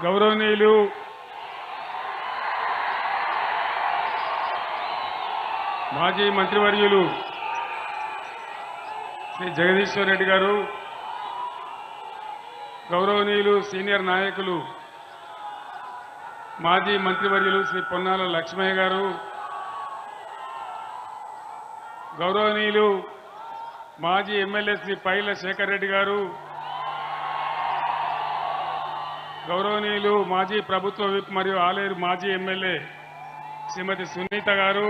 గౌరవనీయులు మాజీ మంత్రివర్యులు శ్రీ జగదీశ్వర్ రెడ్డి గారు, గౌరవనీయులు సీనియర్ నాయకులు మాజీ మంత్రివర్యులు శ్రీ పొన్నాల లక్ష్మయ్య గారు, గౌరవనీయులు మాజీ ఎమ్మెల్యే శ్రీ పైల శేఖర్ రెడ్డి గారు, గౌరవనీయులు మాజీ ప్రభుత్వ విప్ మరియు ఆలేరు మాజీ ఎమ్మెల్యే శ్రీమతి సునీత గారు,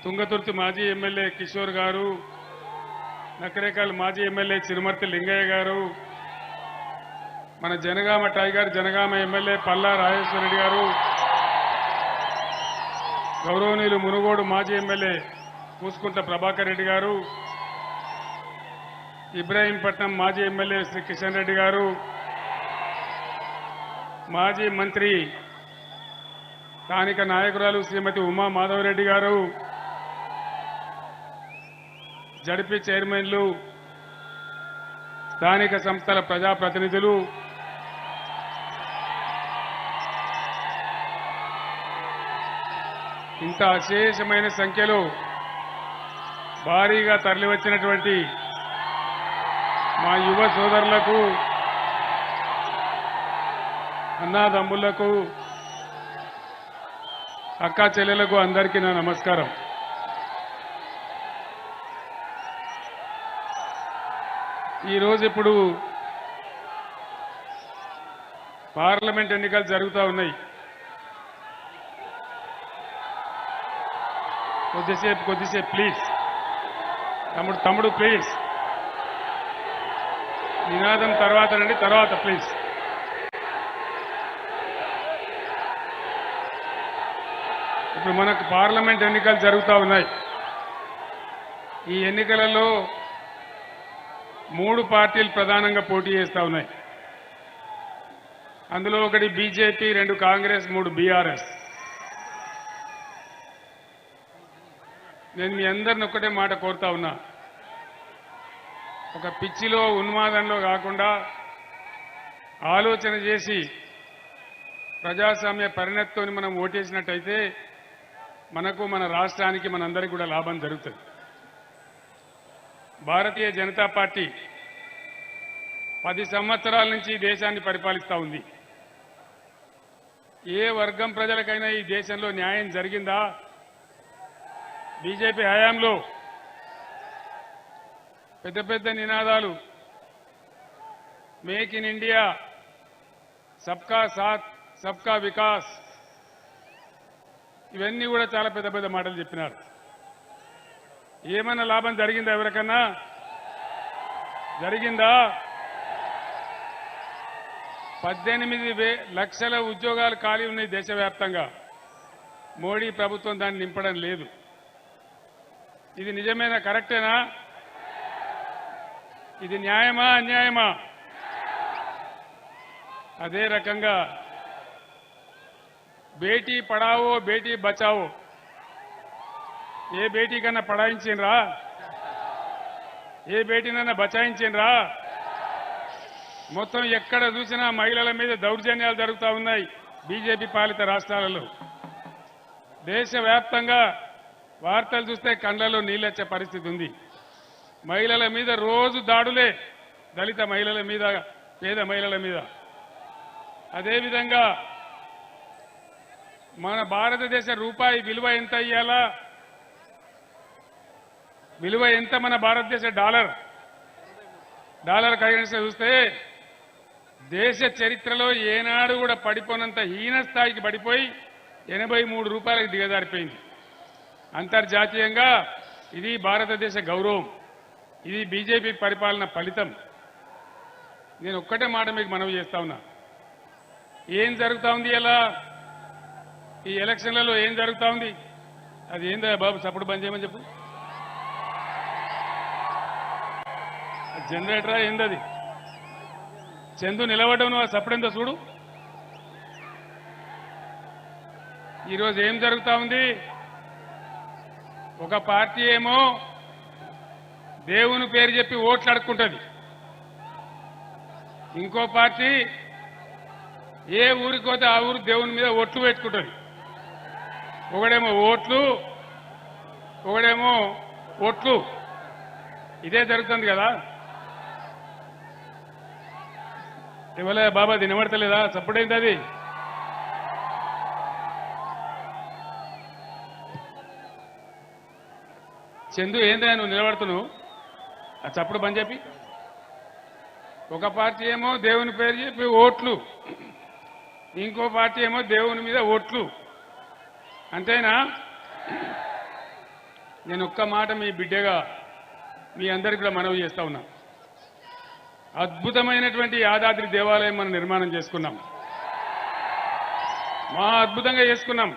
తుంగతుర్తి మాజీ ఎమ్మెల్యే కిషోర్ గారు, నకరేకల్ మాజీ ఎమ్మెల్యే చిరుమర్తి లింగయ్య గారు, మన జనగామ టైగర్ జనగామ ఎమ్మెల్యే పల్లా రాజేశ్వర రెడ్డి గారు, గౌరవనీయులు మునుగోడు మాజీ ఎమ్మెల్యే పూసుకుంట ప్రభాకర్ రెడ్డి గారు, ఇబ్రాహీంపట్నం మాజీ ఎమ్మెల్యే శ్రీ కిషన్ రెడ్డి గారు, మాజీ మంత్రి స్థానిక నాయకురాలు శ్రీమతి ఉమా మాధవరెడ్డి గారు, జడ్పీ చైర్మన్లు, స్థానిక సంస్థల ప్రజాప్రతినిధులు, ఇంత అశేషమైన సంఖ్యలో భారీగా తరలివచ్చినటువంటి మా యువ సోదరులకు, అన్నాదమ్ములకు, అక్కా చెల్లెలకు అందరికీ నా నమస్కారం. ఈరోజు ఇప్పుడు పార్లమెంట్ ఎన్నికలు జరుగుతూ ఉన్నాయి. కొద్దిసేపు ప్లీజ్ తమ్ముడు ప్లీజ్, నినాదం తర్వాత రండి, తర్వాత ప్లీజ్. ఇప్పుడు మనకు పార్లమెంట్ ఎన్నికలు జరుగుతూ ఉన్నాయి. ఈ ఎన్నికలలో 3 పార్టీలు ప్రధానంగా పోటీ చేస్తూ ఉన్నాయి. అందులో ఒకటి బీజేపీ, 2 కాంగ్రెస్, 3 బీఆర్ఎస్. నేను మీ అందరిని ఒక్కటే మాట కోరుతా ఉన్నా, ఒక పిచ్చిలో ఉన్మాదంలో కాకుండా ఆలోచన చేసి ప్రజాస్వామ్య పరిణతితో మనం ఓటేసినట్టయితే మనకు, మన రాష్ట్రానికి, మనందరికీ కూడా లాభం జరుగుతుంది. భారతీయ జనతా పార్టీ 10 సంవత్సరాల నుంచి ఈ దేశాన్ని పరిపాలిస్తూ ఉంది. ఏ వర్గం ప్రజలకైనా ఈ దేశంలో న్యాయం జరిగిందా? బీజేపీ హయాంలో పెద్ద పెద్ద నినాదాలు, మేక్ ఇన్ ఇండియా, సబ్కా సాత్ సబ్కా వికాస్, ఇవన్నీ కూడా చాలా పెద్ద పెద్ద మాటలు చెప్పినారు. ఏమైనా లాభం జరిగిందా? ఎవరికన్నా జరిగిందా? 18 లక్షల ఉద్యోగాలు ఖాళీ ఉన్నాయి దేశవ్యాప్తంగా. మోడీ ప్రభుత్వం దాన్ని నింపడం లేదు. ఇది నిజమేనా? కరెక్టేనా? ఇది న్యాయమా అన్యాయమా? అదే రకంగా బేటీ పడావో బేటీ బచావో, ఏ బేటీ కన్నా పడాయించినరా? ఏ బేటీనన్నా బచాయించినరా? మొత్తం ఎక్కడ చూసినా మహిళల మీద దౌర్జన్యాలు జరుగుతూ ఉన్నాయి బీజేపీ పాలిత రాష్ట్రాలలో. దేశవ్యాప్తంగా వార్తలు చూస్తే కళ్ళలో నీళ్ళొచ్చే పరిస్థితి ఉంది. మహిళల మీద రోజు దాడులే, దళిత మహిళల మీద, పేద మహిళల మీద. అదేవిధంగా మన భారతదేశ రూపాయి విలువ ఎంత ఇయ్యాలా? విలువ ఎంత? మన భారతదేశ డాలర్ కరెన్సీ చూస్తే దేశ చరిత్రలో ఏనాడు కూడా పడిపోనంత హీన స్థాయికి పడిపోయి 83 రూపాయలకు దిగజారిపోయింది. అంతర్జాతీయంగా ఇది భారతదేశ గౌరవం. ఇది బీజేపీ పరిపాలన ఫలితం. నేను ఒక్కటే మాట మీకు మనవి చేస్తా ఉన్నా, ఏం జరుగుతూ ఉంది ఇలా ఈ ఎలక్షన్లలో? ఏం జరుగుతూ ఉంది? అది ఏందా బాబు? సపోర్ట్ బంద్ చేయమని చెప్పు. జనరేటరా ఏందది? చందు నిలబడ్డం, నువ్వు సప్పుడెంతో చూడు. ఈరోజు ఏం జరుగుతూ ఉంది? ఒక పార్టీ ఏమో దేవుని పేరు చెప్పి ఓట్లు అడుక్కుంటుంది, ఇంకో పార్టీ ఏ ఊరికి పోతే ఆ ఊరు దేవుని మీద ఒట్లు పెట్టుకుంటుంది. ఒకడేమో ఓట్లు, ఒకడేమో ఒట్లు. ఇదే జరుగుతుంది కదా. ఇవాళ బాబా వినబడతలేదా? చప్పుడైంది అది. చందు ఏందా నువ్వు నిలబడుతున్నావు? ఆ చప్పుడు బంద్ చెప్పి. ఒక పార్టీ ఏమో దేవుని పేరు చెప్పి ఓట్లు, ఇంకో పార్టీ ఏమో దేవుని మీద ఓట్లు. అంతేనా? నేను ఒక్క మాట మీ బిడ్డగా మీ అందరికీ కూడా మనవి చేస్తా ఉన్నా. అద్భుతమైనటువంటి యాదాద్రి దేవాలయం మనం నిర్మాణం చేసుకున్నాం. అద్భుతంగా చేసుకున్నాం.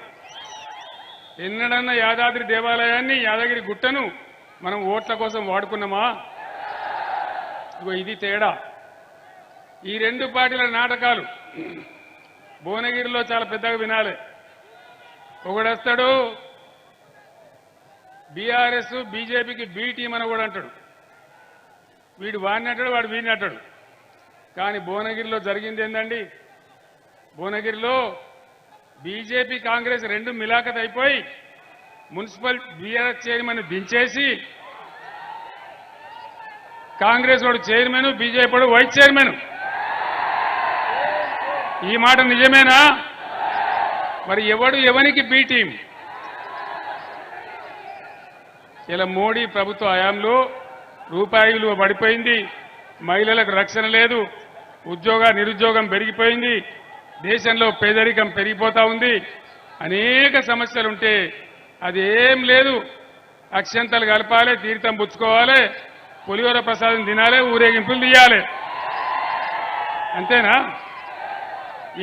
ఎన్నడన్నా యాదాద్రి దేవాలయాన్ని, యాదగిరి గుట్టను మనం ఓట్ల కోసం వాడుకున్నామా? ఇది తేడా. ఈ రెండు పార్టీల నాటకాలు భువనగిరిలో చాలా పెద్దగా వినాలి. ఒకడొస్తాడు బీఆర్ఎస్ బీజేపీకి బి టీం అని కూడా అంటాడు. వీడు వాడిని అంటాడు, వాడు వీడిని అంటాడు. కానీ భువనగిరిలో జరిగింది ఏందండి? భువనగిరిలో బీజేపీ కాంగ్రెస్ రెండు మిలాఖత్ అయిపోయి మున్సిపల్ బీఆర్ఎస్ చైర్మన్ దించేసి కాంగ్రెస్ వాడు చైర్మన్, బీజేపీ వాడు వైస్ చైర్మన్. ఈ మాట నిజమేనా? మరి ఎవడు ఎవనికి బి టీం? ఇలా మోడీ ప్రభుత్వ హయాంలో రూపాయి విలువ పడిపోయింది, మహిళలకు రక్షణ లేదు, నిరుద్యోగం పెరిగిపోయింది, దేశంలో పేదరికం పెరిగిపోతా ఉంది, అనేక సమస్యలుంటే అదేం లేదు. అక్షంతలు కలపాలి, తీర్థం పుచ్చుకోవాలి, పులిహోర ప్రసాదం తినాలి, ఊరేగింపులు తీయాలి. అంతేనా?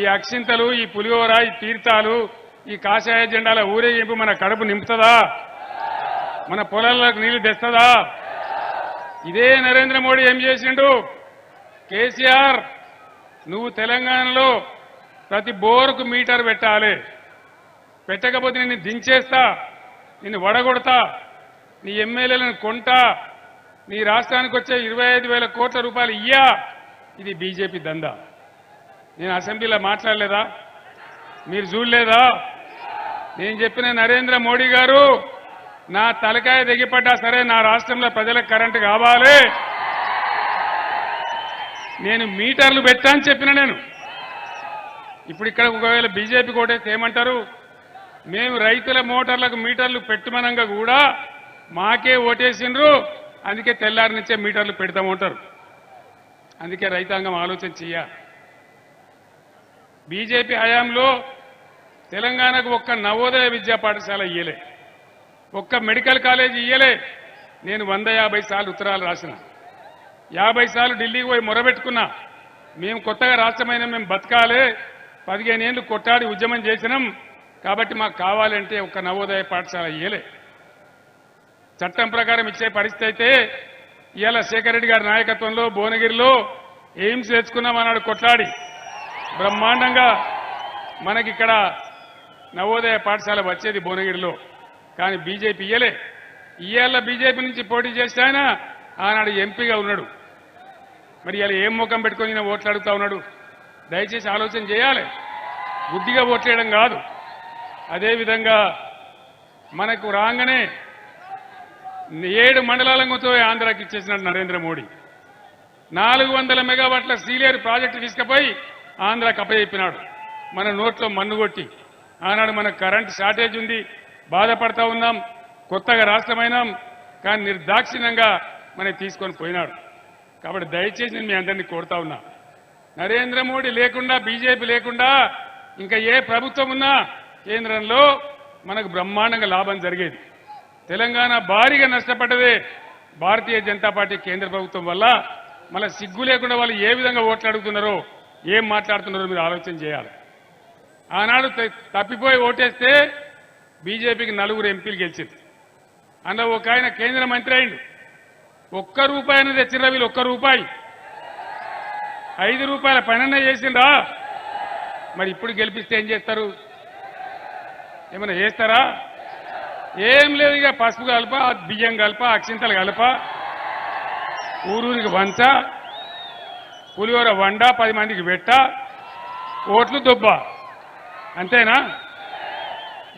ఈ అక్షింతలు, ఈ పులిహోర, ఈ తీర్థాలు, ఈ కాషాయ జెండాల ఊరేగింపు మన కడుపు నింపుతుందా? మన పొలాలకు నీళ్లు తెస్తుందా? ఇదే నరేంద్ర మోడీ ఏం చేసిండు? కేసీఆర్, నువ్వు తెలంగాణలో ప్రతి బోరుకు మీటర్ పెట్టాలి, పెట్టకపోతే నిన్ను దించేస్తా, నిన్ను వడగొడతా, నీ ఎమ్మెల్యేలను కొంటా, నీ రాష్ట్రానికి వచ్చే 25,000 కోట్ల రూపాయలు ఇయ్యా. ఇది బీజేపీ దందా. నేను అసెంబ్లీలో మాట్లాడలేదా? మీరు చూడలేదా? నేను చెప్పిన నరేంద్ర మోడీ గారు, నా తలకాయ దిగిపడ్డా సరే నా రాష్ట్రంలో ప్రజలకు కరెంటు కావాలి, నేను మీటర్లు పెట్టా అని చెప్పిన. నేను ఇప్పుడు ఇక్కడ ఒకవేళ బీజేపీ కోటేస్తే ఏమంటారు? మేము రైతుల మోటార్లకు మీటర్లు పెట్టమనంగా కూడా మాకే ఓటేసిండ్రు, అందుకే తెల్లారి నుంచే మీటర్లు పెడతామంటారు. అందుకే రైతాంగం ఆలోచన చెయ్యాలి. బీజేపీ హయాంలో తెలంగాణకు ఒక్క నవోదయ విద్యా పాఠశాల ఇయ్యలే, ఒక్క మెడికల్ కాలేజీ ఇయ్యలే. నేను 150 సార్లు ఉత్తరాలు రాసిన, 50 సార్లు ఢిల్లీకి పోయి మొరబెట్టుకున్నా. మేము కొత్తగా రాష్ట్రమైన మేము బతకాలే, 15 ఏళ్ళు కొట్టాడి ఉద్యమం చేసినాం, కాబట్టి మాకు కావాలంటే ఒక్క నవోదయ పాఠశాల ఇయ్యలే. చట్టం ప్రకారం ఇచ్చే పరిస్థితి అయితే ఇవాళ శేఖర్ రెడ్డి గారి నాయకత్వంలో భువనగిరిలో ఎయిమ్స్ తెచ్చుకున్నామన్నాడు కొట్లాడి. బ్రహ్మాండంగా మనకిక్కడ నవోదయ పాఠశాల వచ్చేది భువనగిరిలో. కానీ బీజేపీ ఇయ్యలే. ఇవాళ బీజేపీ నుంచి పోటీ చేస్తే ఆయన ఆనాడు ఎంపీగా ఉన్నాడు. మరి ఇలా ఏం ముఖం పెట్టుకొని నేను ఓట్లు అడుగుతా ఉన్నాడు? దయచేసి ఆలోచన చేయాలి. బుద్ధిగా ఓట్లేయడం కాదు. అదేవిధంగా మనకు రాగానే 7 మండలాలతో ఆంధ్రాకి ఇచ్చేసినాడు నరేంద్ర మోడీ. 400 మెగావాట్ల సీలేరు ప్రాజెక్టు తీసుకుపోయి ఆంధ్రాకి అప్పచెప్పినాడు. మన నోట్లో మన్ను కొట్టి. ఆనాడు మనకు కరెంటు షార్టేజ్ ఉంది, బాధపడతా ఉన్నాం, కొత్తగా రాష్ట్రమైనాం, కానీ నిర్దాక్షిణ్యంగా మనకి తీసుకొని పోయినాడు. కాబట్టి దయచేసి నేను మీ అందరినీ కోరుతా ఉన్నా, నరేంద్ర మోడీ లేకుండా, బీజేపీ లేకుండా ఇంకా ఏ ప్రభుత్వం ఉన్నా కేంద్రంలో మనకు బ్రహ్మాండంగా లాభం జరిగేది. తెలంగాణ భారీగా నష్టపడ్డదే భారతీయ జనతా పార్టీ కేంద్ర ప్రభుత్వం వల్ల. మళ్ళీ సిగ్గు లేకుండా వాళ్ళు ఏ విధంగా ఓట్లు అడుగుతున్నారో, ఏం మాట్లాడుతున్నారో మీరు ఆలోచన చేయాలి. ఆనాడు తప్పిపోయి ఓటేస్తే బీజేపీకి 4 ఎంపీలు గెలిచింది. అందులో ఒక ఆయన కేంద్ర మంత్రి అయిండు. ₹1 అనేది తెచ్చిర్రా వీళ్ళు, ₹1. ₹5 పైన చేసిండ్రా. మరి ఇప్పుడు గెలిపిస్తే ఏం చేస్తారు? ఏమైనా చేస్తారా? ఏం లేదు. ఇక పసుపు కలప, బియ్యం కలప, అక్షింతలు కలప, ఊరూరికి వంచ, పులిహోర వండ 10 మందికి పెట్ట ఓట్లు దొబ్బ అంతేనా?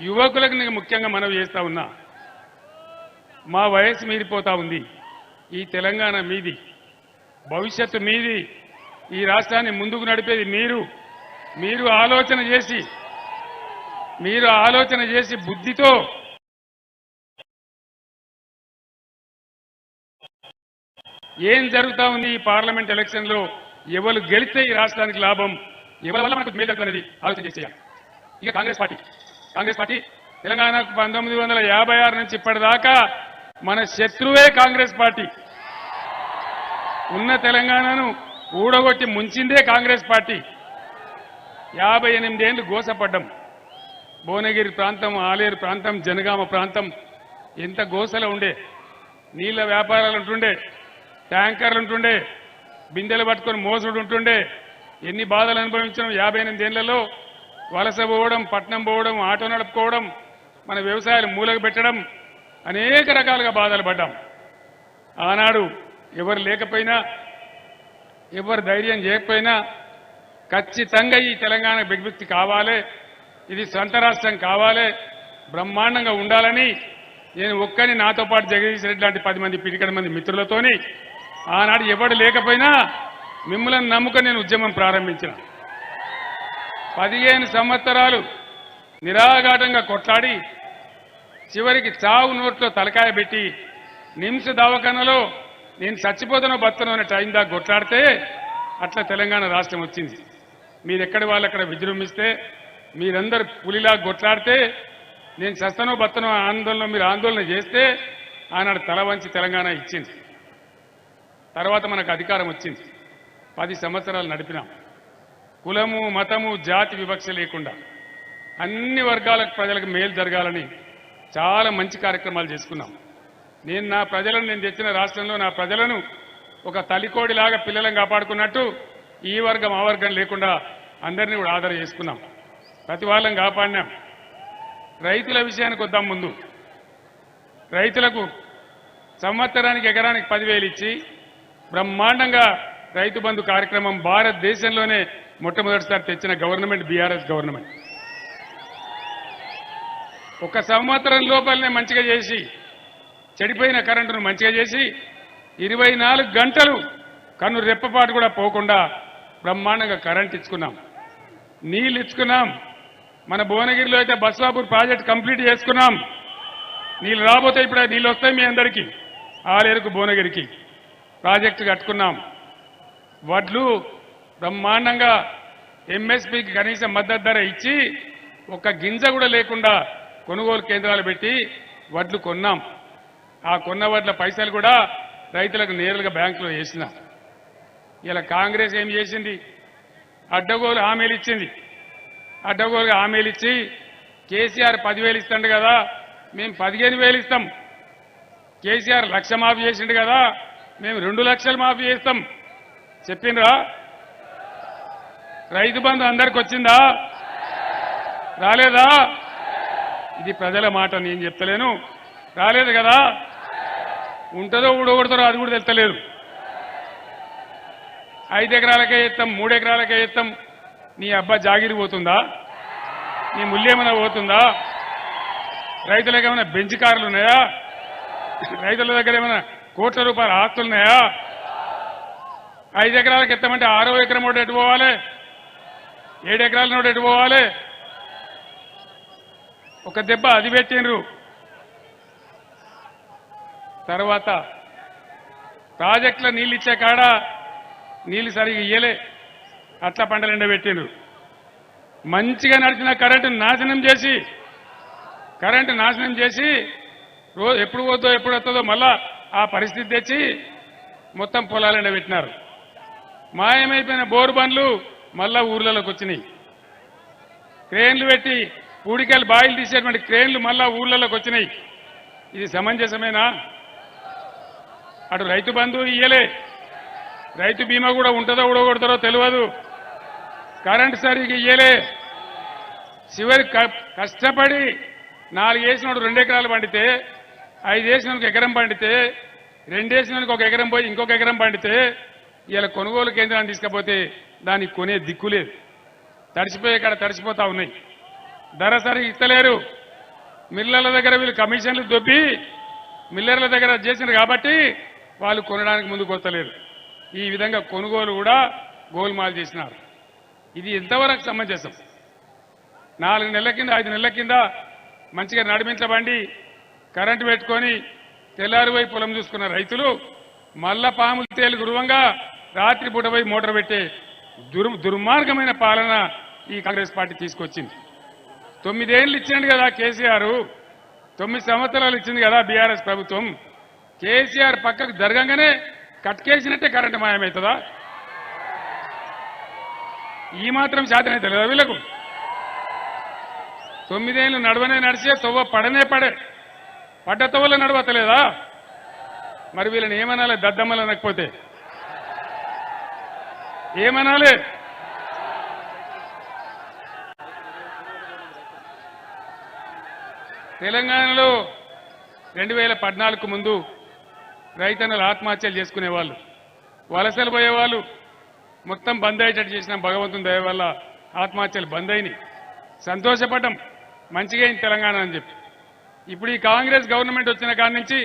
యువకులకు నేను ముఖ్యంగా మనవి చేస్తా ఉన్నా, మా వయసు మీరిపోతా ఉంది. ఈ తెలంగాణ మీది, భవిష్యత్తు మీది. ఈ రాష్ట్రాన్ని ముందుకు నడిపేది మీరు ఆలోచన చేసి బుద్ధితో ఏం జరుగుతా ఉంది ఈ పార్లమెంట్ ఎలక్షన్లో, ఎవరు గెలిస్తే ఈ రాష్ట్రానికి లాభం, ఎవరి వల్ల మనకు మేలు అనేది ఆలోచన చేయాలి. ఇక కాంగ్రెస్ పార్టీ తెలంగాణకు 1956 నుంచి ఇప్పటిదాకా మన శత్రువే కాంగ్రెస్ పార్టీ. ఉన్న తెలంగాణను ఊడగొట్టి ముంచిందే కాంగ్రెస్ పార్టీ. 58 ఏళ్లు గోసపడ్డం. భువనగిరి ప్రాంతం, ఆలేరు ప్రాంతం, జనగామ ప్రాంతం ఎంత గోసలో ఉండే. నీళ్ల వ్యాపారాలు ఉంటుండే, ట్యాంకర్లు ఉంటుండే, బిందెలు పట్టుకొని మోసుడు ఉంటుండే. ఎన్ని బాధలు అనుభవించడం. 58 ఏళ్లలో వలస పోవడం, పట్నం పోవడం, ఆటో నడుపుకోవడం, మన వ్యవసాయాలు మూలకు పెట్టడం, అనేక రకాలుగా బాధలు పడ్డాం. ఆనాడు ఎవరు లేకపోయినా, ఎవరు ధైర్యం చేయకపోయినా ఖచ్చితంగా ఈ తెలంగాణ బిగ్విక్తి కావాలి, ఇది సొంత రాష్ట్రం కావాలి, బ్రహ్మాండంగా ఉండాలని నేను ఒక్కని నాతో పాటు జగదీష్ రెడ్డి లాంటి 10 మంది పిడికడ మంది మిత్రులతోని ఆనాడు ఎవడు లేకపోయినా మిమ్మల్ని నమ్ముకొని నేను ఉద్యమం ప్రారంభించిన. 15 సంవత్సరాలు నిరాఘాటంగా కొట్లాడి చివరికి చావు నోట్లో తలకాయ పెట్టి నిమ్స్ దవాఖానలో నేను చచ్చిపోతానో బతనో అనే టైం దాకా కొట్లాడితే అట్లా తెలంగాణ రాష్ట్రం వచ్చింది. మీరెక్కడి వాళ్ళు అక్కడ విజృంభిస్తే, మీరందరూ పులిలా కొట్లాడితే, నేను చస్తనో బతనో ఆందోళన మీరు ఆందోళన చేస్తే ఆనాడు తల వంచి తెలంగాణ ఇచ్చింది. తర్వాత మనకు అధికారం వచ్చింది. 10 సంవత్సరాలు నడిపినాం. కులము, మతము, జాతి వివక్ష లేకుండా అన్ని వర్గాల ప్రజలకు మేలు జరగాలని చాలా మంచి కార్యక్రమాలు చేసుకున్నాం. నేను తెచ్చిన రాష్ట్రంలో నా ప్రజలను ఒక తల్లికోడిలాగా పిల్లలను కాపాడుకున్నట్టు ఈ వర్గం ఆ వర్గం లేకుండా అందరినీ కూడా ఆదర చేసుకున్నాం. ప్రతి వాళ్ళని కాపాడినాం. రైతుల విషయానికి వద్దాం. ముందు రైతులకు సంవత్సరానికి ఎకరానికి 10,000 ఇచ్చి బ్రహ్మాండంగా రైతు బంధు కార్యక్రమం భారతదేశంలోనే మొట్టమొదటిసారి తెచ్చిన గవర్నమెంట్ బీఆర్ఎస్ గవర్నమెంట్. ఒక సంవత్సరం లోపలనే మంచిగా చేసి, చెడిపోయిన కరెంటును మంచిగా చేసి 24 గంటలు కన్ను రెప్పపాటు కూడా పోకుండా బ్రహ్మాండంగా కరెంట్ ఇచ్చుకున్నాం, నీళ్ళు ఇచ్చుకున్నాం. మన భువనగిరిలో అయితే బస్వాపూర్ ప్రాజెక్ట్ కంప్లీట్ చేసుకున్నాం. నీళ్ళు రాబోతే ఇప్పుడు నీళ్ళు వస్తాయి మీ అందరికీ. ఆలేరుకు భువనగిరికి ప్రాజెక్టు కట్టుకున్నాం. వడ్లు బ్రహ్మాండంగా ఎంఎస్పీకి కనీస మద్దతు ధర ఇచ్చి ఒక్క గింజ కూడా లేకుండా కొనుగోలు కేంద్రాలు పెట్టి వడ్లు కొన్నాం. ఆ కొన్న వడ్ల పైసలు కూడా రైతులకు నేరుగా బ్యాంకులో వేసిన. ఇలా కాంగ్రెస్ ఏం చేసింది? అడ్డగోలు హామీలు ఇచ్చింది. అడ్డగోలుగా హామీలు ఇచ్చి కేసీఆర్ 10,000 ఇస్తాడు కదా, మేము 15,000 ఇస్తాం. కేసీఆర్ 1,00,000 మాఫీ చేసిండు కదా, మేము 2 లక్షలు మాఫీ చేస్తాం చెప్పిండ్రా? రైతు బంధు అందరికి వచ్చిందా? రాలేదా? ఇది ప్రజల మాట, నేను చెప్తలేను. రాలేదు కదా. ఉంటుందో ఊడగొడతారో అది కూడా తెలుస్తలేదు. 5 ఎకరాలకే ఇస్తాం, 3 ఎకరాలకే ఇస్తాం. నీ అబ్బా జాగిరి పోతుందా? నీ ముల్లేమైనా పోతుందా? రైతులకు ఏమైనా బెంచ్ కార్లు ఉన్నాయా? రైతుల దగ్గర ఏమైనా కోట్ల రూపాయల ఆస్తులున్నాయా? 5 ఎకరాలకు ఎత్తామంటే 6వ ఎకరం నోటి ఎటు పోవాలి? 7 ఎకరాల నోటి ఎటు పోవాలి? ఒక దెబ్బ అది పెట్టినరు. తర్వాత ప్రాజెక్టుల నీళ్ళు ఇచ్చే కాడ నీళ్లు సరిగా ఇయ్యలే, అట్లా పంటలు ఎండబెట్టిండ్రు. మంచిగా నడిచిన కరెంటు నాశనం చేసి రోజు ఎప్పుడు పోద్దో ఎప్పుడు వస్తుందో మళ్ళా ఆ పరిస్థితి తెచ్చి మొత్తం పొలాలు ఎండబెట్టినారు. మాయమైపోయిన బోరు బండ్లు మళ్ళా ఊర్లలోకి వచ్చినాయి. క్రేన్లు పెట్టి పూడికలు బాయిలు తీసేటువంటి క్రేన్లు మళ్ళా ఊర్లలోకి వచ్చినాయి. ఇది సమంజసమేనా? అటు రైతు బంధు ఇయ్యలే, రైతు బీమా కూడా ఉంటుందో ఊడగొడతారో తెలియదు, కరెంటు సరిగ్గా ఇయ్యలే. చివరి కష్టపడి 4 వేసినోడు 2 ఎకరాలు పండితే, 5 వేసినోడికి ఎకరం పండితే, 2 వేసినోడికి 1 ఎకరం పోయి ఇంకొక ఎకరం పండితే ఇలా కొనుగోలు కేంద్రాన్ని తీసుకపోతే దానికి కొనే దిక్కు లేదు. తడిసిపోయే కాడ తడిసిపోతా ఉన్నాయి. ధర సరిగా ఇస్తలేరు. మిల్లర్ల దగ్గర వీళ్ళు కమిషన్లు దొబ్బి మిల్లర్ల దగ్గర చేసినారు కాబట్టి వాళ్ళు కొనడానికి ముందుకు వస్తలేరు. ఈ విధంగా కొనుగోలు కూడా గోల్మాల్ చేసినారు. ఇది ఎంతవరకు సమంజసం? 4 నెలల కింద 5 నెలల కింద మంచిగా నడిమించబండి కరెంటు పెట్టుకొని తెల్లారిపోయి పొలం చూసుకున్న రైతులు మళ్ళా పాములు తేలు గురువంగా రాత్రి పూటపోయి మోటార్ పెట్టే దుర్మార్గమైన పాలన ఈ కాంగ్రెస్ పార్టీ తీసుకొచ్చింది. 9 ఏళ్ళు ఇచ్చింది కదా కేసీఆర్, 9 సంవత్సరాలు ఇచ్చింది కదా బీఆర్ఎస్ ప్రభుత్వం. కేసీఆర్ పక్కకు జరగంగానే కట్కేసినట్టే కరెంటు మాయమవుతుందా? ఈ మాత్రం శాతమైతే లేదా వీళ్ళకు? 9 ఏళ్ళు నడవనే నడిచే తొవ్వ పడనే పడ్డ తొవ్వలో నడవతలేదా? మరి వీళ్ళని ఏమనాలి? దద్దమ్మలు అనకపోతే ఏమనాలి? తెలంగాణలో 2014కు ముందు రైతన్నలు ఆత్మహత్యలు చేసుకునేవాళ్ళు, వలసలు పోయేవాళ్ళు. మొత్తం బంద్ అయ్యేటట్టు చేసిన భగవంతుని దయ వల్ల ఆత్మహత్యలు బంద్ అయినాయి. సంతోషపడ్డం, మంచిగా అయింది తెలంగాణ అని చెప్పి. ఇప్పుడు ఈ కాంగ్రెస్ గవర్నమెంట్ వచ్చిన కాడి నుంచి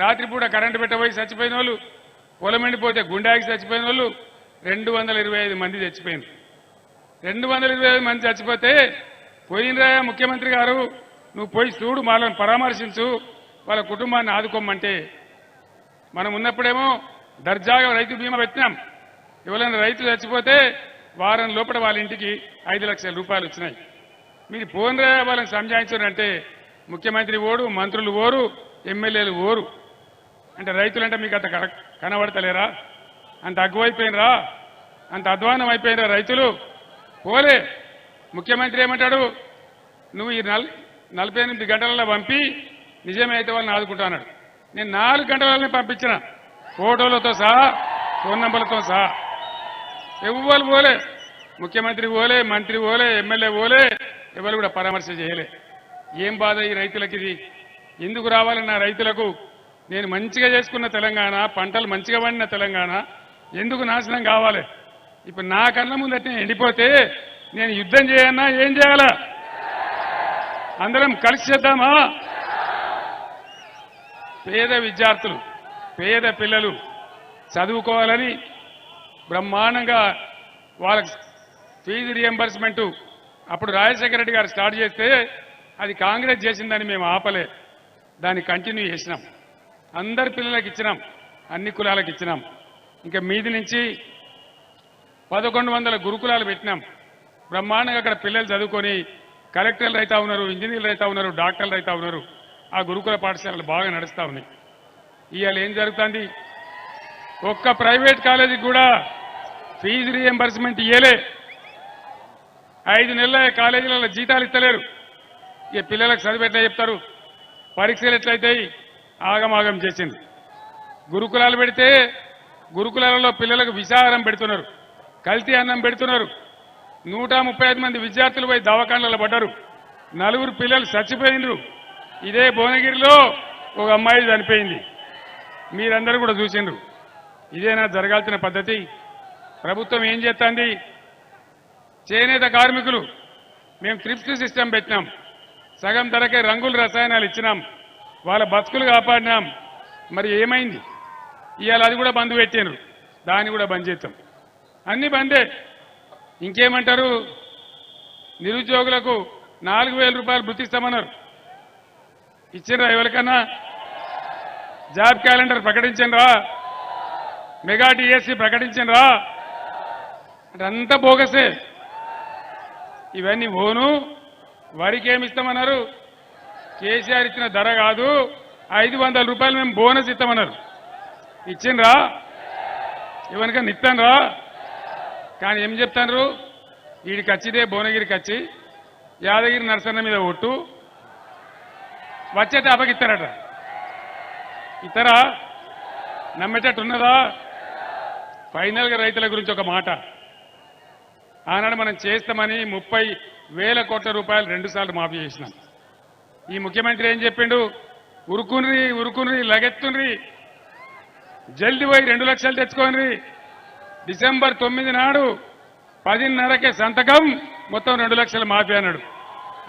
రాత్రిపూట కరెంటు పెట్టబోయి చచ్చిపోయిన వాళ్ళు, పొలం ఎండిపోతే గుండాకి చచ్చిపోయిన వాళ్ళు 225 మంది చచ్చిపోయింది. 225 మంది చచ్చిపోతే పోయినరా ముఖ్యమంత్రి గారు, నువ్వు పోయి చూడు, వాళ్ళని పరామర్శించు, వాళ్ళ కుటుంబాన్ని ఆదుకోమంటే మనం ఉన్నప్పుడేమో దర్జాగా రైతు బీమా పెట్టినాం. ఎవరైనా రైతు చచ్చిపోతే వారం లోపల వాళ్ళ ఇంటికి 5 లక్షల రూపాయలు వచ్చినాయి. మీరు పోయినరా వాళ్ళని సంజాయించారంటే ముఖ్యమంత్రి ఓడు, మంత్రులు ఓరు, ఎమ్మెల్యేలు ఓరు. అంటే రైతులంటే మీకు అంత కనబడతలేరా? అంత అగ్గువైపోయినరా? అంత అధ్వానం అయిపోయినరా రైతులు? పోలే. ముఖ్యమంత్రి ఏమంటాడు, నువ్వు ఈ 48 గంటలలో పంపి నిజమే అయితే వాళ్ళని ఆదుకుంటాన్నాడు. నేను 4 గంటలనే పంపించిన, ఫోటోలతో సహా, ఫోన్ నంబర్లతో సహా. ఎవ్వరు పోలే, ముఖ్యమంత్రి పోలే, మంత్రి పోలే, ఎమ్మెల్యే పోలే, ఎవరు కూడా పరామర్శ చేయలే. ఏం బాధ ఈ రైతులకి? ఇది ఎందుకు రావాలన్న రైతులకు? నేను మంచిగా చేసుకున్న తెలంగాణ, పంటలు మంచిగా పండిన తెలంగాణ ఎందుకు నాశనం కావాలి? ఇప్పుడు నా కళ్ళ ముందటే ఎండిపోతే నేను యుద్ధం చేయన్నా? ఏం చేయాలా? అందరం కలిసి చేద్దామా? పేద విద్యార్థులు, పేద పిల్లలు చదువుకోవాలని బ్రహ్మాండంగా వాళ్ళకి ఫీజు రియంబర్స్మెంట్ అప్పుడు రాజశేఖర రెడ్డి గారు స్టార్ట్ చేస్తే అది కాంగ్రెస్ చేసిందని మేము ఆపలే, దాన్ని కంటిన్యూ చేసినాం. అందరి పిల్లలకు ఇచ్చినాం, అన్ని కులాలకు ఇచ్చినాం. ఇంకా మీది నుంచి 1100 గురుకులాలు పెట్టినాం. బ్రహ్మాండంగా అక్కడ పిల్లలు చదువుకొని కలెక్టర్లు అవుతా ఉన్నారు, ఇంజనీర్లు అవుతా ఉన్నారు, డాక్టర్లు అవుతా ఉన్నారు. ఆ గురుకుల పాఠశాలలు బాగా నడుస్తూ ఉన్నాయి. ఇవాళ ఏం జరుగుతుంది? ఒక్క ప్రైవేట్ కాలేజీకి కూడా ఫీజు రియంబర్స్మెంట్ ఇయ్యలే. 5 నెలల కాలేజీలలో జీతాలు ఇస్తలేరు. ఇక పిల్లలకు చదువు ఎట్లా చెప్తారు? పరీక్షలు ఎట్లయితాయి? ఆగమాగం చేసింది. గురుకులాలు పెడితే గురుకులాలలో పిల్లలకు విషాహారం పెడుతున్నారు, కల్తీ అన్నం పెడుతున్నారు. 135 మంది విద్యార్థులు పోయి దవాఖానలలో పడ్డారు. 4 పిల్లలు చచ్చిపోయినరు. ఇదే భువనగిరిలో ఒక అమ్మాయి చనిపోయింది. మీరందరూ కూడా చూసిండ్రు. ఇదేనా జరగాల్సిన పద్ధతి? ప్రభుత్వం ఏం చేస్తుంది? చేనేత కార్మికులు మేము త్రిప్స్ సిస్టమ్ పెట్టినాం, సగం ధరకే రంగుల రసాయనాలు ఇచ్చినాం, వాళ్ళ బతుకులు కాపాడినాం. మరి ఏమైంది? ఇవాళ అది కూడా బంద్ పెట్టినారు, దాన్ని కూడా బంద్ చేస్తాం. అన్ని బందే. ఇంకేమంటారు? నిరుద్యోగులకు 4000 రూపాయలు గుర్తిస్తామన్నారు. ఇచ్చిండ్రా ఎవరికన్నా? జాబ్ క్యాలెండర్ ప్రకటించండ్రా? మెగా డిఎస్సి ప్రకటించండ్రా? అంటే అంతా బోగసే. ఇవన్నీ ఓను. వరికి ఏమి ఇస్తామన్నారు? కేసీఆర్ ఇచ్చిన ధర కాదు, 500 రూపాయలు మేము బోనస్ ఇస్తామన్నారు. ఇచ్చిండ్రా? ఎవరికన్నా ఇస్తాన్రా? కానీ ఏం చెప్తాను? వీడికి వచ్చిదే భువనగిరికి వచ్చి యాదగిరి నరసన్న మీద ఒట్టు వచ్చేతే అప్పగిస్తారట. ఇతరా నమ్మేటట్టు ఉన్నదా? ఫైనల్గా రైతుల గురించి ఒక మాట. ఆనాడు మనం చేస్తామని 30,000 కోట్ల రూపాయలు 2 సార్లు మాఫీ చేసినాం. ఈ ముఖ్యమంత్రి ఏం చెప్పిండు? ఉరుకున్రి లగెత్తుండ్రి, జల్ది పోయి 2 లక్షలు తెచ్చుకోండి, డిసెంబర్ 9 నాడు 10:30కే సంతకం, మొత్తం 2 లక్షల మాఫీ అన్నాడు.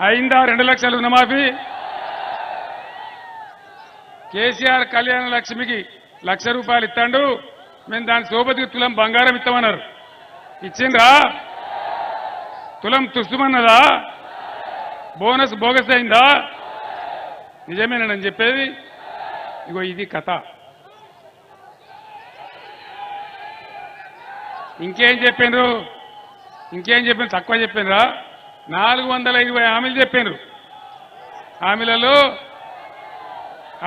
అయిందా 2 లక్షల రుణమాఫీ? కేసీఆర్ కళ్యాణ లక్ష్మికి ₹1,00,000 ఇస్తాడు, మేము దాని సోబతికి తులం బంగారం ఇస్తామన్నారు. ఇచ్చిండ్రా? తులం తుస్తుమన్నదా? బోనస్ బోగస్ అయిందా? నిజమేనని చెప్పేది. ఇగో ఇది కథ. ఇంకేం చెప్పిండ్రు? తక్కువ చెప్పినరా? 420 హామీలు చెప్పినారు. హామీలలో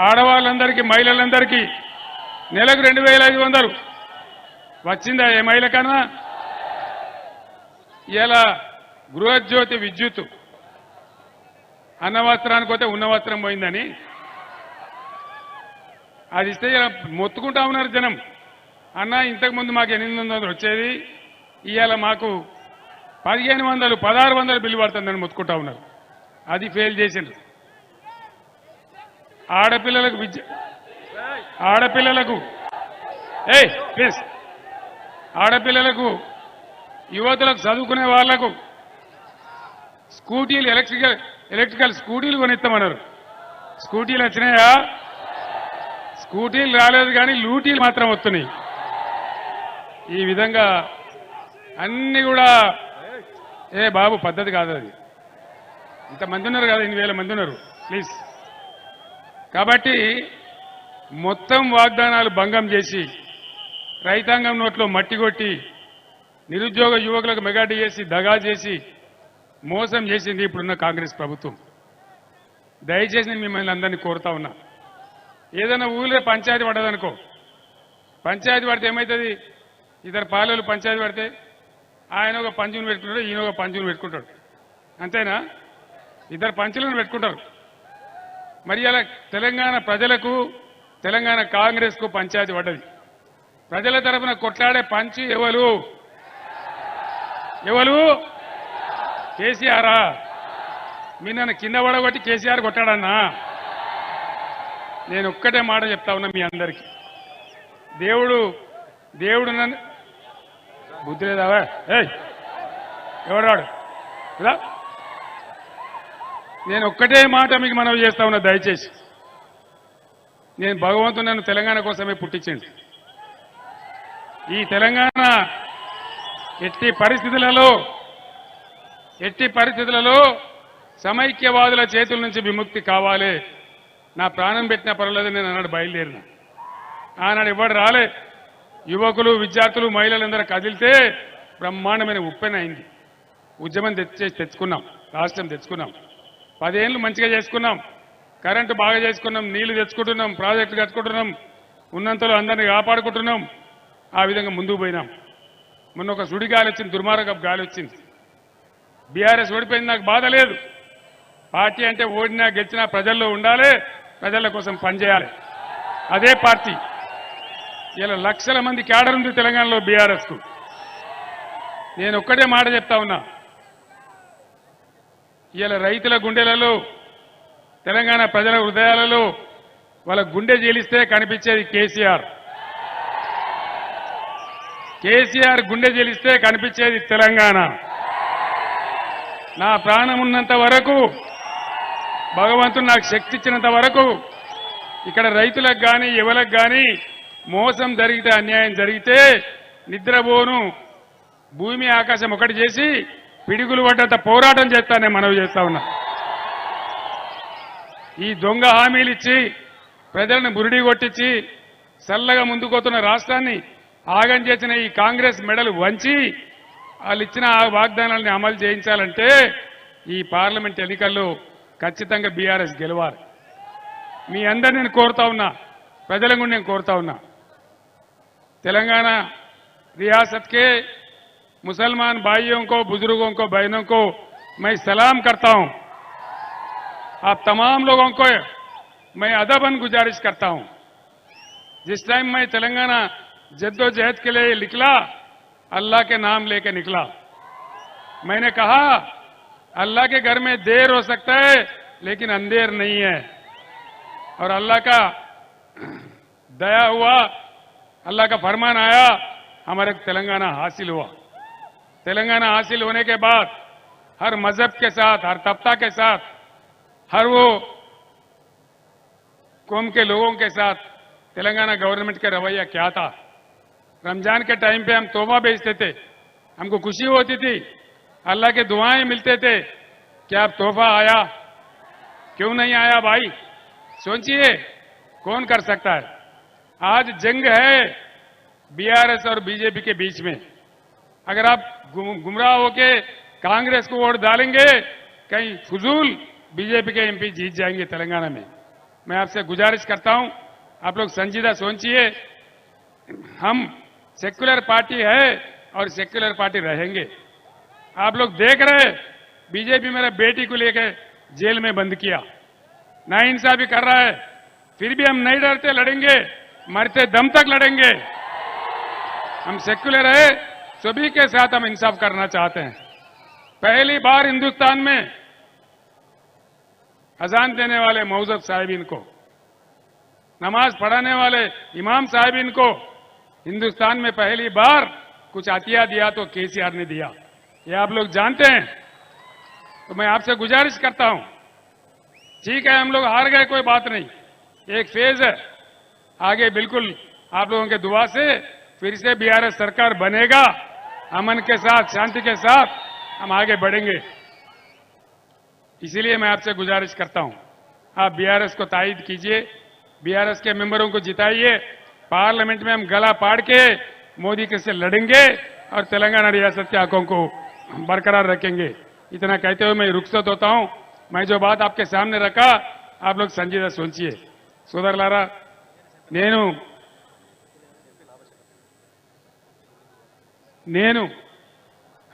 ఆడవాళ్ళందరికీ, మహిళలందరికీ నెలకు 2,500 వచ్చిందా ఏ మహిళ కన్నా? ఇలా గృహజ్యోతి విద్యుత్, అన్న వస్త్రానికి పోతే ఉన్న వస్త్రం పోయిందని అది ఇస్తే మొత్తుకుంటా ఉన్నారు జనం. అన్న ఇంతకుముందు మాకు 800 వచ్చేది, ఇవాళ మాకు 1,500, 1,600 బిల్లు పడుతుందని మొత్తుకుంటా ఉన్నారు. అది ఫెయిల్ చేసిండ్రు. ఆడపిల్లలకు యువతులకు, చదువుకునే వాళ్లకు స్కూటీలు, ఎలక్ట్రికల్ స్కూటీలు కొనిస్తామన్నారు. స్కూటీలు వచ్చినాయా? స్కూటీలు రాలేదు, కానీ లూటీలు మాత్రం వస్తున్నాయి. ఈ విధంగా అన్ని కూడా బాబు పద్ధతి కాదు అది. ఇంతమంది ఉన్నారు కదా, 8,000 మంది ఉన్నారు, ప్లీజ్. కాబట్టి మొత్తం వాగ్దానాలు భంగం చేసి, రైతాంగం నోట్లో మట్టి కొట్టి, నిరుద్యోగ యువకులకు మెగా చేసి, దగా చేసి, మోసం చేసింది ఇప్పుడున్న కాంగ్రెస్ ప్రభుత్వం. దయచేసి నేను మిమ్మల్ని అందరినీ కోరుతా ఉన్నా, ఏదైనా ఊళ్ళో పంచాయతీ పడదనుకో, పంచాయతీ పడితే ఏమవుతుంది? ఇద్దరు పాలెలు పంచాయతీ పడితే ఆయన ఒక పంచును పెట్టుకుంటాడు, ఈయన ఒక పంచును పెట్టుకుంటాడు. అంతేనా? ఇద్దరు పంచులను పెట్టుకుంటారు. మరి అలా తెలంగాణ ప్రజలకు, తెలంగాణ కాంగ్రెస్కు పంచాయతీ పడ్డది. ప్రజల తరఫున కొట్లాడే పంచి ఎవరు? కేసీఆరా? మీ నన్ను కింద పడగొట్టి కేసీఆర్ కొట్టాడన్నా? నేను ఒక్కటే మాట చెప్తా ఉన్నా మీ అందరికీ, దేవుడు నన్ను బుద్ధి లేదావా? ఎవడాడు? నేను ఒక్కటే మాట మీకు మనవి చేస్తా ఉన్నా, దయచేసి. నేను భగవంతుడు నన్ను తెలంగాణ కోసమే పుట్టించండి. ఈ తెలంగాణ ఎట్టి పరిస్థితులలో సమైక్యవాదుల చేతుల నుంచి విముక్తి కావాలి. నా ప్రాణం పెట్టిన పర్వాలేదు, నేను అన్నాడు బయలుదేరిన. ఆనాడు ఎవడు రాలే. యువకులు, విద్యార్థులు, మహిళలందరూ కదిలితే బ్రహ్మాండమైన ఉప్పెన అయింది. ఉద్యమం తెచ్చుకున్నాం, రాష్ట్రం తెచ్చుకున్నాం. 10 ఏళ్ళు మంచిగా చేసుకున్నాం. కరెంటు బాగా చేసుకున్నాం, నీళ్లు తెచ్చుకుంటున్నాం, ప్రాజెక్టులు కట్టుకుంటున్నాం, ఉన్నంతలో అందరినీ కాపాడుకుంటున్నాం. ఆ విధంగా ముందుకు పోయినాం. మొన్న ఒక సుడి గాలి వచ్చింది, దుర్మార్గపు గాలి వచ్చింది. బీఆర్ఎస్ ఓడిపోయింది, నాకు బాధ లేదు. పార్టీ అంటే ఓడినా గెలిచినా ప్రజల్లో ఉండాలి, ప్రజల కోసం పనిచేయాలి. అదే పార్టీ. ఇలా లక్షల మంది క్యాడర్ ఉంది తెలంగాణలో బీఆర్ఎస్కు. నేను ఒక్కటే మాట చెప్తా ఉన్నా, ఇలా రైతుల గుండెలలో, తెలంగాణ ప్రజల హృదయాలలో వాళ్ళ గుండె జీలిస్తే కనిపించేది కేసీఆర్. కేసీఆర్ గుండె జీలిస్తే కనిపించేది తెలంగాణ. నా ప్రాణం ఉన్నంత వరకు, భగవంతుడు నాకు శక్తి ఇచ్చినంత వరకు ఇక్కడ రైతులకు కానీ యువలకు కానీ మోసం జరిగితే, అన్యాయం జరిగితే నిద్రపోను, భూమి ఆకాశం ఒకటి చేసి పిడుగులు పడ్డంత పోరాటం చేస్తానని మనవి చేస్తా ఉన్నా. ఈ దొంగ హామీలు ఇచ్చి ప్రజలను బురిడి కొట్టించి చల్లగా ముందుకోతున్న రాష్ట్రాన్ని ఆగం చేసిన ఈ కాంగ్రెస్ మెడలు వంచి వాళ్ళు ఇచ్చిన ఆ వాగ్దానాలని అమలు చేయించాలంటే ఈ పార్లమెంట్ ఎన్నికల్లో ఖచ్చితంగా బీఆర్ఎస్ గెలవాలి. మీ అందరిని నేను కోరుతా ఉన్నా, ప్రజలను కూడా నేను కోరుతా ఉన్నా, तेलंगाना रियासत के मुसलमान भाइयों को, बुजुर्गों को, बहनों को मैं सलाम करता हूं। आप तमाम लोगों को मैं अदबन गुजारिश करता हूं। जिस टाइम मैं तेलंगाना जद्दोजहद के लिए निकला, अल्लाह के नाम लेके निकला। मैंने कहा अल्लाह के घर में देर हो सकता है लेकिन अंधेर नहीं है, और अल्लाह का दया हुआ, अल्लाह का फरमान आया, हमारे तेलंगाना हासिल हुआ। तेलंगाना हासिल होने के बाद हर मजहब के साथ, हर तबका के साथ, हर वो कौम के लोगों के साथ तेलंगाना गवर्नमेंट का रवैया क्या था। रमजान के टाइम पे हम तोबा बेचते थे, हमको खुशी होती थी, अल्लाह के दुआएं मिलते थे कि अब तोहफा आया, क्यों नहीं आया भाई? सोचिए कौन कर सकता है। आज जंग है बीआरएस और बीजेपी के बीच में। अगर आप गुमराह होके कांग्रेस को वोट डालेंगे, कहीं फजूल बीजेपी के एमपी जीत जाएंगे तेलंगाना में। मैं आपसे गुजारिश करता हूं, आप लोग संजीदा सोचिए। हम सेक्युलर पार्टी है और सेक्युलर पार्टी रहेंगे। आप लोग देख रहे, बीजेपी मेरे बेटी को लेकर जेल में बंद किया, नाइंसाफी कर रहा है, फिर भी हम नहीं डरते, लड़ेंगे, मरते दम तक लड़ेंगे। हम सेक्युलर है, सभी के साथ हम इंसाफ करना चाहते हैं। पहली बार हिंदुस्तान में अजान देने वाले मौजूद साहिबीन को, नमाज पढ़ाने वाले इमाम साहिबीन को हिंदुस्तान में पहली बार कुछ अतिया दिया तो केसीआर ने दिया, ये आप लोग जानते हैं। तो मैं आपसे गुजारिश करता हूं, ठीक है हम लोग हार गए, कोई बात नहीं, एक फेज है, आगे बिल्कुल आप लोगों के दुआ से फिर से बीआरएस सरकार बनेगा, अमन के साथ, शांति के साथ हम आगे बढ़ेंगे। इसीलिए मैं आपसे गुजारिश करता हूं, आप बीआरएस को तायद कीजिए, बीआरएस के मेंबरों को जिताइए, पार्लियामेंट में हम गला फाड़ के मोदी के से लड़ेंगे और तेलंगाना रियासत के हकों को बरकरार रखेंगे। इतना कहते हुए मैं रुखसत होता हूं। मैं जो बात आपके सामने रखा, आप लोग संजीदा सोचिए। సోదరులారా, నేను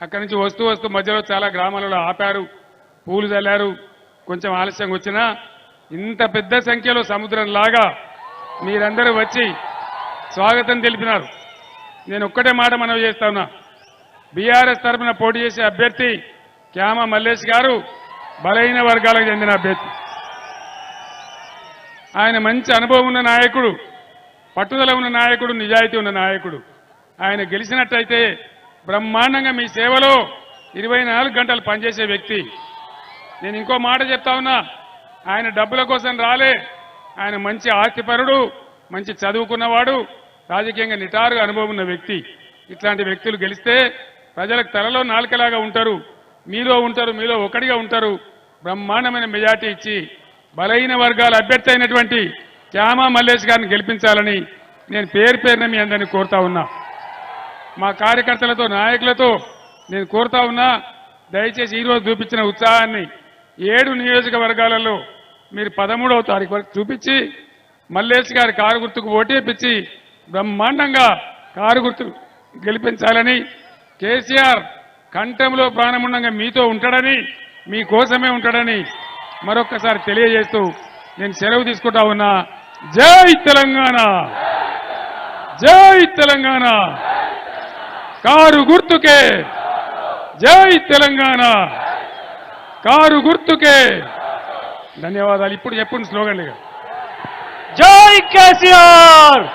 అక్కడి నుంచి వస్తూ వస్తూ మధ్యలో చాలా గ్రామాలలో ఆపారు, పూలు చల్లారు, కొంచెం ఆలస్యంగా వచ్చినా ఇంత పెద్ద సంఖ్యలో సముద్రంలాగా మీరందరూ వచ్చి స్వాగతం తెలిపినారు. నేను ఒక్కటే మాట మనవి చేస్తా ఉన్నా, బీఆర్ఎస్ తరఫున పోటీ చేసే అభ్యర్థి క్యామ మల్లేష్ గారు బలహీన వర్గాలకు చెందిన అభ్యర్థి. ఆయన మంచి అనుభవం ఉన్న నాయకుడు, పట్టుదల ఉన్న నాయకుడు, నిజాయితీ ఉన్న నాయకుడు. ఆయన గెలిచినట్టయితే బ్రహ్మాండంగా మీ సేవలో 24 గంటలు పనిచేసే వ్యక్తి. నేను ఇంకో మాట చెప్తా ఉన్నా, ఆయన డబ్బుల కోసం రాలే, ఆయన మంచి ఆస్తిపరుడు, మంచి చదువుకున్నవాడు, రాజకీయంగా నిటారుగా అనుభవం ఉన్న వ్యక్తి. ఇట్లాంటి వ్యక్తులు గెలిస్తే ప్రజలకు తలలో నాలుకలాగా ఉంటారు, మీలో ఉంటారు, మీలో ఒకటిగా ఉంటారు. బ్రహ్మాండమైన మెజార్టీ ఇచ్చి బలహీన వర్గాల అభ్యర్థి అయినటువంటి క్యామ మల్లేష్ గారిని గెలిపించాలని నేను పేరు పేరున మీ అందరినీ కోరుతా ఉన్నా. మా కార్యకర్తలతో, నాయకులతో నేను కోరుతా ఉన్నా, దయచేసి ఈరోజు చూపించిన ఉత్సాహాన్ని 7 నియోజకవర్గాలలో మీరు 13వ తారీఖు వరకు చూపించి మల్లేష్ గారి కారు గుర్తుకు ఓటేపించి బ్రహ్మాండంగా కారు గుర్తు గెలిపించాలని, కేసీఆర్ కంఠంలో ప్రాణముండంగా మీతో ఉంటాడని, మీకోసమే ఉంటాడని మరొక్కసారి తెలియజేస్తూ నేను సెలవు తీసుకుంటా ఉన్నా. జై తెలంగాణ, జై తెలంగాణ, కారు గుర్తుకే, జై తెలంగాణ, కారు గుర్తుకే. ధన్యవాదాలు. ఇప్పుడు చెప్పండి స్లోగన్. జై కేసీఆర్.